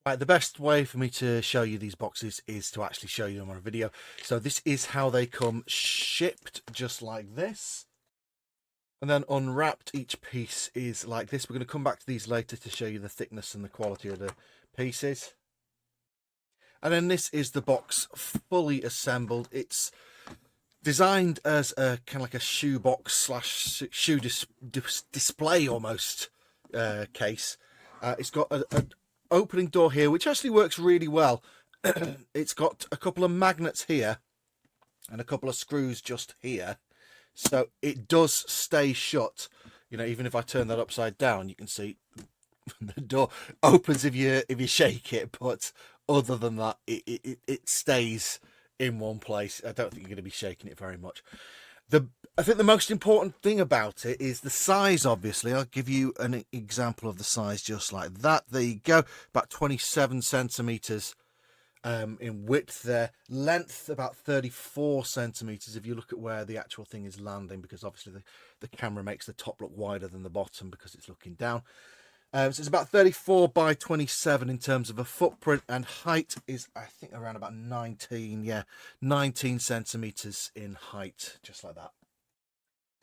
Right, the best way for me to show you these boxes is to actually show you them on a video. So this is how they come shipped, just like this. And then unwrapped, each piece is like this. We're going to come back to these later to show you the thickness and the quality of the pieces. And then this is the box fully assembled. It's designed as a kind of like a shoe box slash shoe display almost case. It's got an opening door here, which actually works really well. It's got a couple of magnets here and a couple of screws just here, so it does stay shut. You know, even if I turn that upside down, you can see the door opens if you shake it, but other than that, it stays in one place. I don't think you're going to be shaking it very much. I think the most important thing about it is the size, obviously. I'll give you an example of the size just like that. There you go. About 27 centimetres in width there. Length, about 34 centimetres if you look at where the actual thing is landing, because obviously the camera makes the top look wider than the bottom because it's looking down. So it's about 34 by 27 in terms of a footprint, and height is, I think, around about 19 centimetres in height, just like that.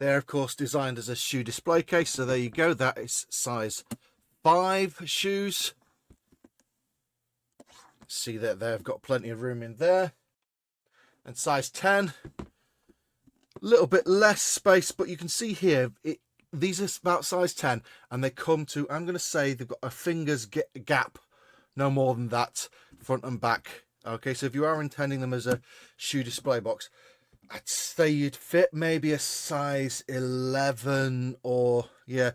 They're, of course, designed as a shoe display case, so there you go. That is size 5 shoes. See that they've got plenty of room in there. And size 10, a little bit less space, but you can see here, these are about size 10, and they come to, I'm going to say they've got a finger's gap, no more than that, front and back. Okay, so if you are intending them as a shoe display box, I'd say you'd fit maybe a size 11, or yeah,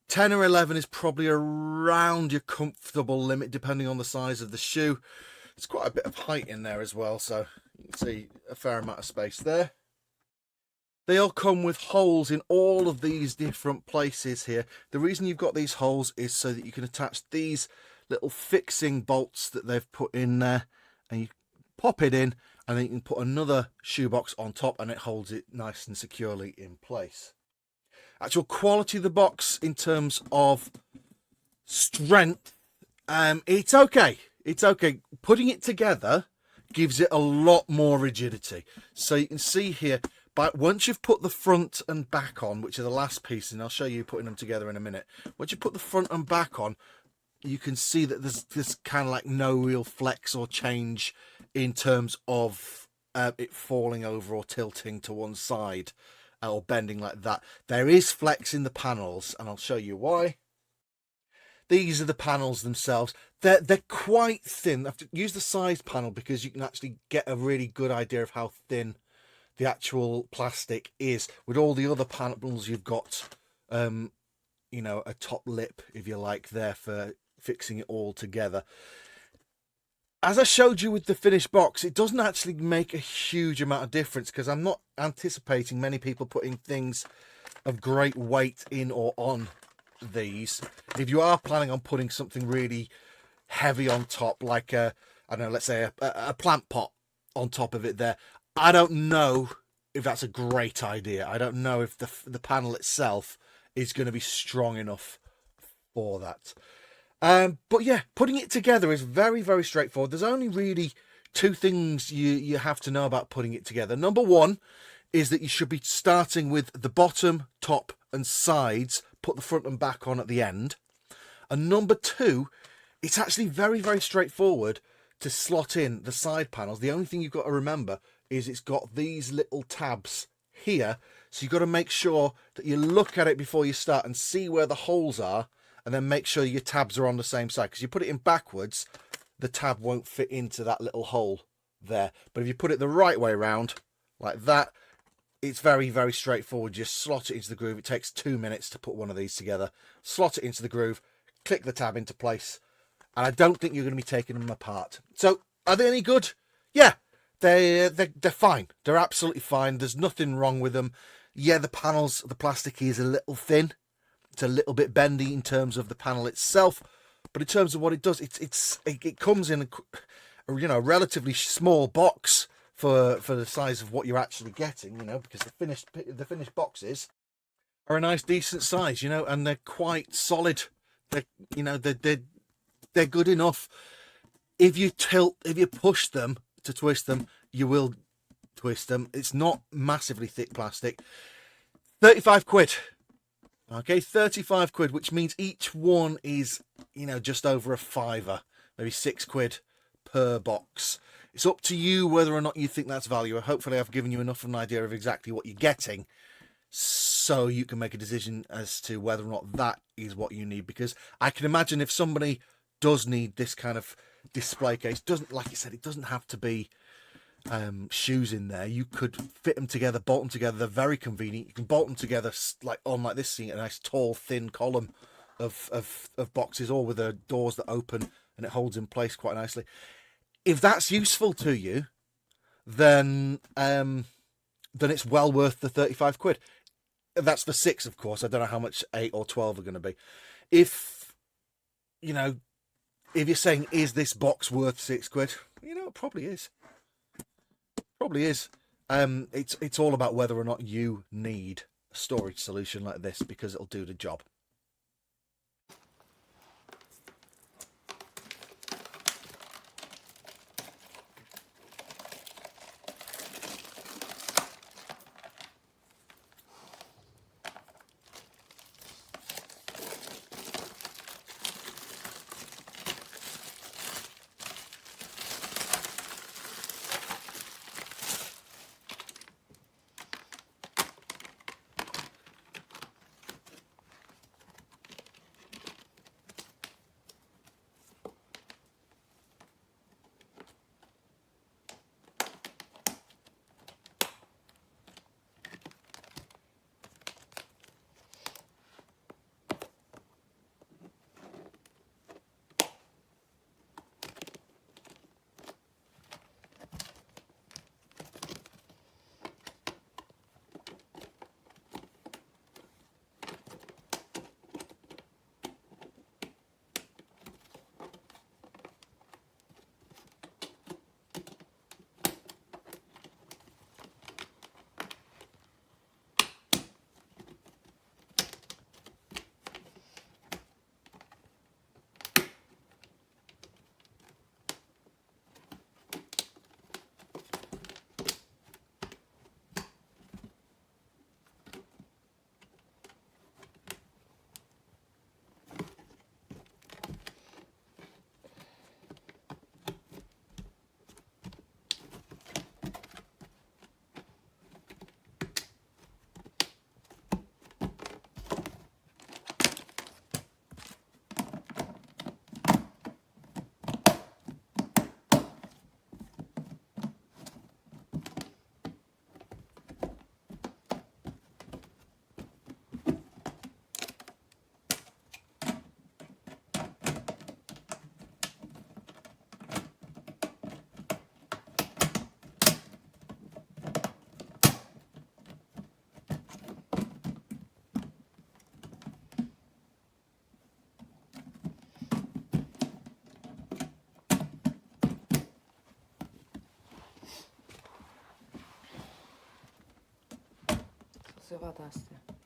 10 or 11 is probably around your comfortable limit, depending on the size of the shoe. It's quite a bit of height in there as well, so you can see a fair amount of space there. They all come with holes in all of these different places here. The reason you've got these holes is so that you can attach these little fixing bolts that they've put in there, and you pop it in, and then you can put another shoebox on top, and it holds it nice and securely in place. Actual quality of the box in terms of strength, it's okay. It's okay. Putting it together gives it a lot more rigidity. So you can see here, but once you've put the front and back on, which are the last piece, and I'll show you putting them together in a minute. Once you put the front and back on, you can see that there's kind of like no real flex or change in terms of it falling over or tilting to one side or bending like that. There is flex in the panels, and I'll show you why. These are the panels themselves. They're quite thin. I have to use the size panel because you can actually get a really good idea of how thin the actual plastic is. With all the other panels, you've got you know, a top lip, if you like, there for fixing it all together. As I showed you with the finished box, it doesn't actually make a huge amount of difference, because I'm not anticipating many people putting things of great weight in or on these. If you are planning on putting something really heavy on top, like I don't know, let's say a plant pot on top of it there, I don't know if that's a great idea. I don't know if the panel itself is going to be strong enough for that. But yeah, putting it together is very, very straightforward. There's only really 2 things you have to know about putting it together. Number 1 is that you should be starting with the bottom, top and sides, put the front and back on at the end. And number 2, it's actually very, very straightforward to slot in the side panels. The only thing you've got to remember is it's got these little tabs here. So you've got to make sure that you look at it before you start and see where the holes are, and then make sure your tabs are on the same side, because you put it in backwards, the tab won't fit into that little hole there. But if you put it the right way around, like that, it's very, very straightforward. Just slot it into the groove. It takes 2 minutes to put one of these together. Slot it into the groove, click the tab into place, and I don't think you're going to be taking them apart. So, are they any good? Yeah, they're fine. They're absolutely fine. There's nothing wrong with them. Yeah, the panels, the plastic is a little thin. It's a little bit bendy in terms of the panel itself, but in terms of what it does, it comes in a you know, relatively small box for the size of what you're actually getting, you know, because the finished boxes are a nice decent size, you know, and they're quite solid. They're, you know, they're they're good enough. If you push them to twist them, you will twist them. It's not massively thick plastic. 35 quid. Okay, 35 quid, which means each one is, you know, just over a fiver, maybe 6 quid per box. It's up to you whether or not you think that's value. Hopefully I've given you enough of an idea of exactly what you're getting, so you can make a decision as to whether or not that is what you need. Because I can imagine if somebody does need this kind of display case, doesn't, like I said, it doesn't have to be shoes in there. You could fit them together, bolt them together. They're very convenient. You can bolt them together like this, seeing a nice tall thin column of boxes, all with the doors that open, and it holds in place quite nicely. If that's useful to you, then it's well worth the 35 quid. That's for 6, of course. I don't know how much 8 or 12 are going to be. If you're saying, is this box worth 6 quid? You know, it probably is. Probably is. It's all about whether or not you need a storage solution like this, because it'll do the job. Sera d'aste.